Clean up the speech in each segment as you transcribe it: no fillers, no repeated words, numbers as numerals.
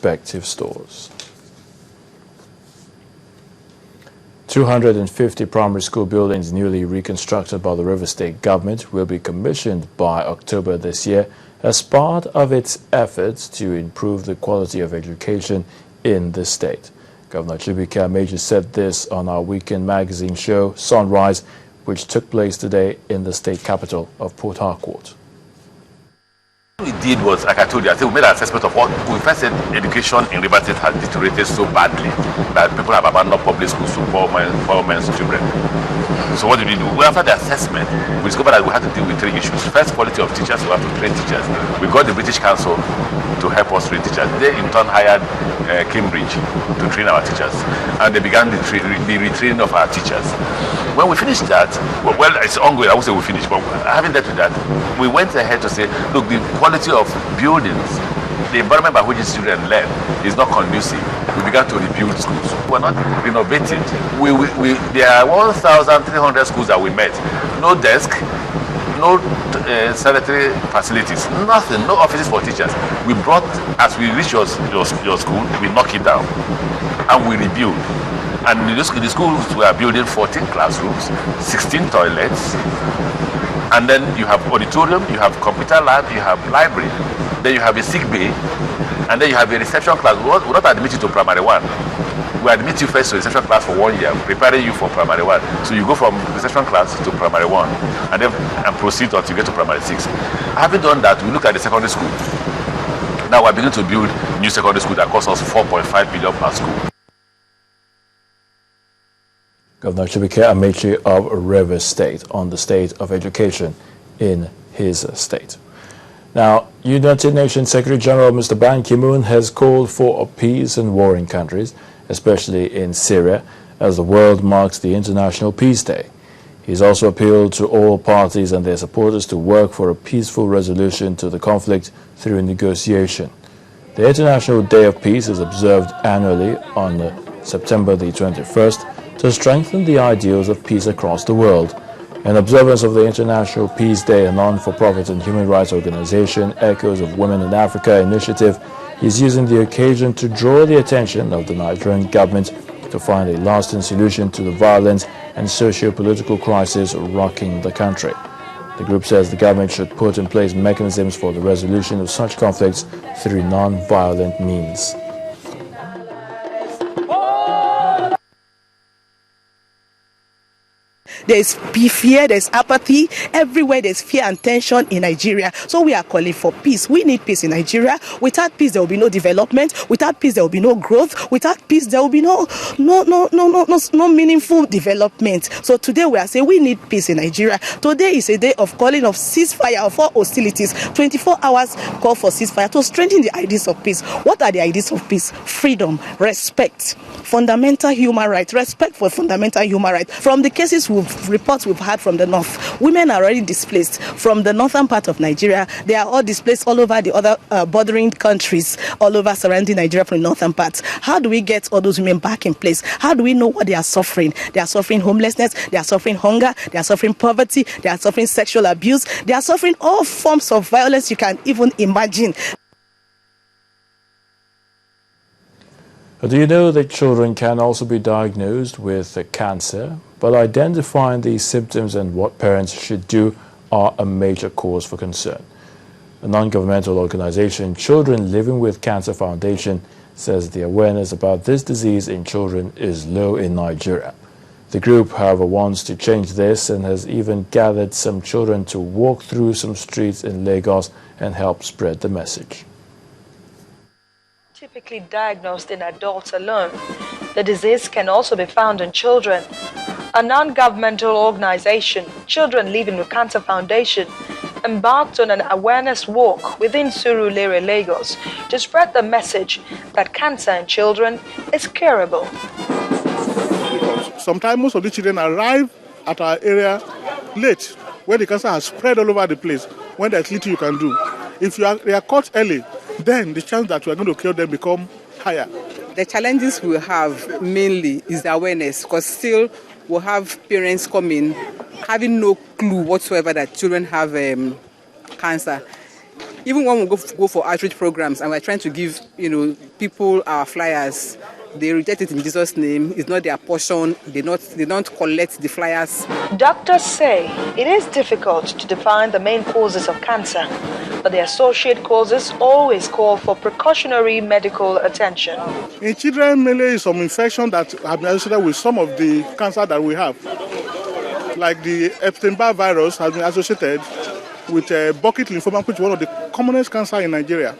respective stores. 250 primary school buildings newly reconstructed by the Rivers State government will be commissioned by October this year as part of its efforts to improve the quality of education in the state. Governor Chibuike Amechi said this on our weekend magazine show, Sunrise, which took place today in the state capital of Port Harcourt. What we did was, like I told you, I think we made an assessment of what we first said education in Rivers State has deteriorated so badly that people have abandoned public schools to poor men's children. So what did we do? Well, after the assessment, we discovered that we had to deal with three issues. First, quality of teachers. We have to train teachers. We got the British Council to help us train teachers. They in turn hired Cambridge to train our teachers, and they began the retraining of our teachers. When we finished that, well, it's ongoing. I would say we finished, but having dealt with that, we went ahead to say, look, the quality of buildings, the environment by which these children learn is not conducive. We began to rebuild schools. We're not renovating. There are 1,300 schools that we met. No desk, no sanitary facilities, nothing, no offices for teachers. We brought, as we reach your school, we knock it down and we rebuild. And in the schools we are building 14 classrooms, 16 toilets, and then you have auditorium, you have computer lab, you have library, then you have a sick bay, and then you have a reception class. We not admit you to primary one. We admit you first to reception class for 1 year, preparing you for primary one. So you go from reception class to primary one, and proceed until you get to primary 6. Having done that, we look at the secondary school. Now we're beginning to build new secondary school that costs us 4.5 billion per school. Governor Chibuike Amechi of Rivers State on the state of education in his state. Now, United Nations Secretary General Mr. Ban Ki-moon has called for peace in warring countries, especially in Syria, as the world marks the International Peace Day. He's also appealed to all parties and their supporters to work for a peaceful resolution to the conflict through negotiation. The International Day of Peace is observed annually on September the 21st to strengthen the ideals of peace across the world. In observance of the International Peace Day, a non-for-profit and human rights organization, Echoes of Women in Africa initiative, is using the occasion to draw the attention of the Nigerian government to find a lasting solution to the violent and socio-political crisis rocking the country. The group says the government should put in place mechanisms for the resolution of such conflicts through non-violent means. There's fear, there's apathy. Everywhere there's fear and tension in Nigeria. So we are calling for peace. We need peace in Nigeria. Without peace, there will be no development. Without peace, there will be no growth. Without peace, there will be no meaningful development. So today we are saying we need peace in Nigeria. Today is a day of calling of ceasefire of all hostilities. 24 hours call for ceasefire to strengthen the ideas of peace. What are the ideas of peace? Freedom, respect, fundamental human rights, respect for fundamental human rights. From the cases reports we've had from the north, women are already displaced from the northern part of Nigeria. They are all displaced all over the other bordering countries, all over surrounding Nigeria from the northern parts. How do we get all those women back in place? How do we know what they are suffering? They are suffering homelessness, they are suffering hunger, they are suffering poverty, they are suffering sexual abuse, they are suffering all forms of violence you can even imagine. Do you know that children can also be diagnosed with cancer? But identifying these symptoms and what parents should do are a major cause for concern. A non-governmental organization, Children Living with Cancer Foundation, says the awareness about this disease in children is low in Nigeria. The group, however, wants to change this and has even gathered some children to walk through some streets in Lagos and help spread the message. Typically diagnosed in adults alone, the disease can also be found in children. A non-governmental organization, Children Living with Cancer Foundation, embarked on an awareness walk within Surulere, Lagos, to spread the message that cancer in children is curable. Sometimes most of the children arrive at our area late, where the cancer has spread all over the place, when there's little you can do. If they are caught early, then the chance that we are going to cure them become higher. The challenges we have mainly is the awareness, because still we'll have parents coming having no clue whatsoever that children have cancer. Even when we go for outreach programs and we're trying to give, people our flyers, they reject it in Jesus' name. It's not their portion. They don't collect the flyers. Doctors say it is difficult to define the main causes of cancer, but the associate causes always call for precautionary medical attention. In children, mainly some infection that have been associated with some of the cancer that we have. Like the Epstein-Barr virus has been associated with Burkitt lymphoma, which is one of the commonest cancer in Nigeria.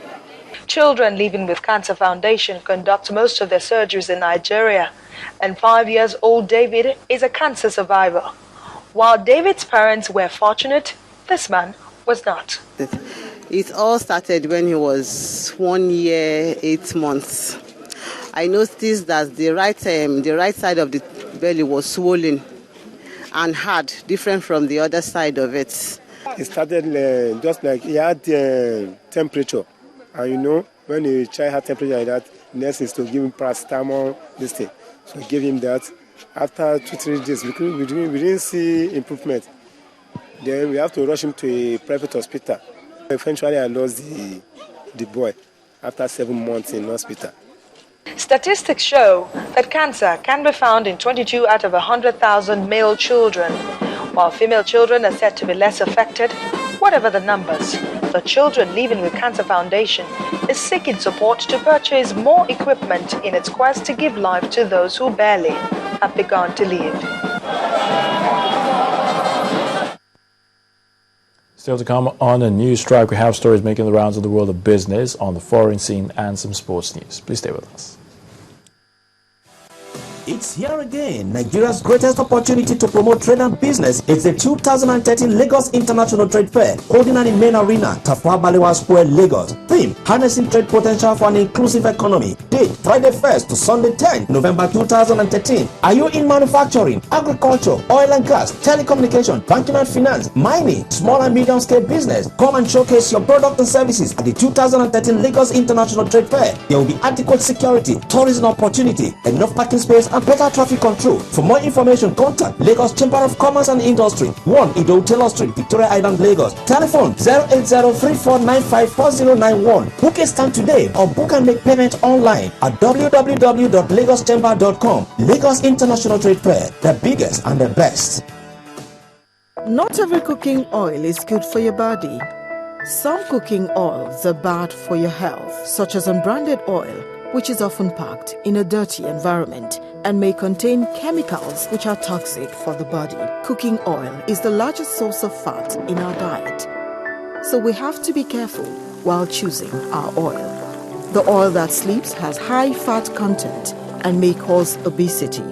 Children Living with Cancer Foundation conduct most of their surgeries in Nigeria, and 5-year-old David is a cancer survivor. While David's parents were fortunate, this man was not. It all started when he was 1 year, 8 months. I noticed that the right side of the belly was swollen and hard, different from the other side of it. It started just like he had temperature. And when a child had temperature like that, next is to give him paracetamol, this thing. So we gave him that. After 2-3 days, we didn't see improvement. Then we have to rush him to a private hospital. Eventually, I lost the boy after 7 months in hospital. Statistics show that cancer can be found in 22 out of 100,000 male children, while female children are said to be less affected. Whatever the numbers, the Children Living with Cancer Foundation is seeking support to purchase more equipment in its quest to give life to those who barely have begun to live. Still to come on a news strike, we have stories making the rounds of the world of business, on the foreign scene, and some sports news. Please stay with us. It's here again. Nigeria's greatest opportunity to promote trade and business is the 2013 Lagos International Trade Fair, holding at the main arena, Tafawa Balewa Square, Lagos. Theme: harnessing trade potential for an inclusive economy. Date: Friday 1st to Sunday 10th, November 2013. Are you in manufacturing, agriculture, oil and gas, telecommunication, banking and finance, mining, small and medium scale business? Come and showcase your product and services at the 2013 Lagos International Trade Fair. There will be adequate security, tourism opportunity, enough parking space, and better traffic control. For more information, contact Lagos Chamber of Commerce and Industry, 1 Ido Taylor Street, Victoria Island, Lagos. Telephone 08034954091. Book a stand today or book and make payment online at www.lagoschamber.com. Lagos International Trade Fair, the biggest and the best. Not every cooking oil is good for your body. Some cooking oils are bad for your health, such as unbranded oil, which is often packed in a dirty environment and may contain chemicals which are toxic for the body. Cooking oil is the largest source of fat in our diet, so we have to be careful while choosing our oil. The oil that sleeps has high fat content and may cause obesity.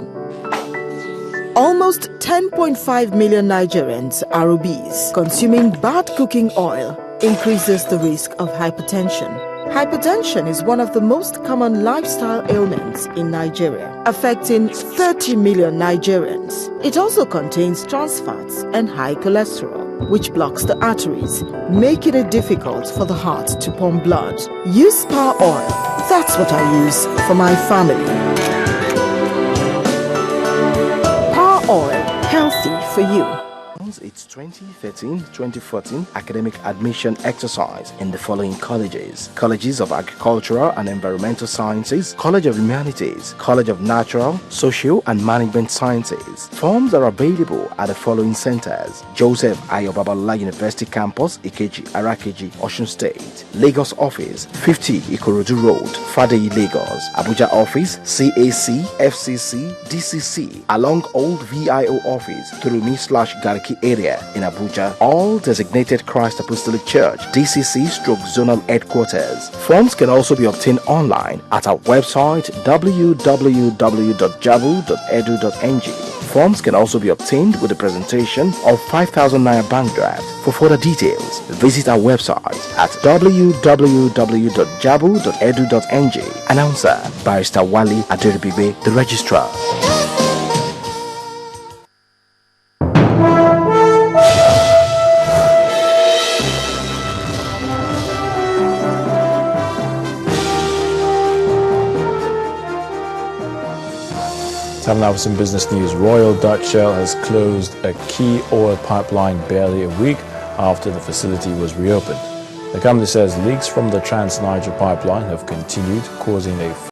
Almost 10.5 million Nigerians are obese. Consuming bad cooking oil increases the risk of hypertension. Hypertension is one of the most common lifestyle ailments in Nigeria, affecting 30 million Nigerians. It also contains trans fats and high cholesterol, which blocks the arteries, making it difficult for the heart to pump blood. Use Power Oil. That's what I use for my family. Power Oil, healthy for you. Its 2013-2014 academic admission exercise in the following colleges: Colleges of Agricultural and Environmental Sciences, College of Humanities, College of Natural, Social and Management Sciences. Forms are available at the following centers: Joseph Ayo Babalola University Campus, Ikeji, Arakeji, Osun State. Lagos Office, 50 Ikorodu Road, Fadeyi, Lagos. Abuja Office, CAC, FCC, DCC, along Old VIO Office, Turumi/Garki area in Abuja. All designated Christ Apostolic Church, DCC/Zonal Headquarters. Forms can also be obtained online at our website www.jabu.edu.ng. Forms can also be obtained with the presentation of 5,000 Naira bank draft. For further details, visit our website at www.jabu.edu.ng. Announcer Barrister Wali Aderibibe, the Registrar. Time now for some business news. Royal Dutch Shell has closed a key oil pipeline barely a week after the facility was reopened. The company says leaks from the Trans-Niger pipeline have continued, causing a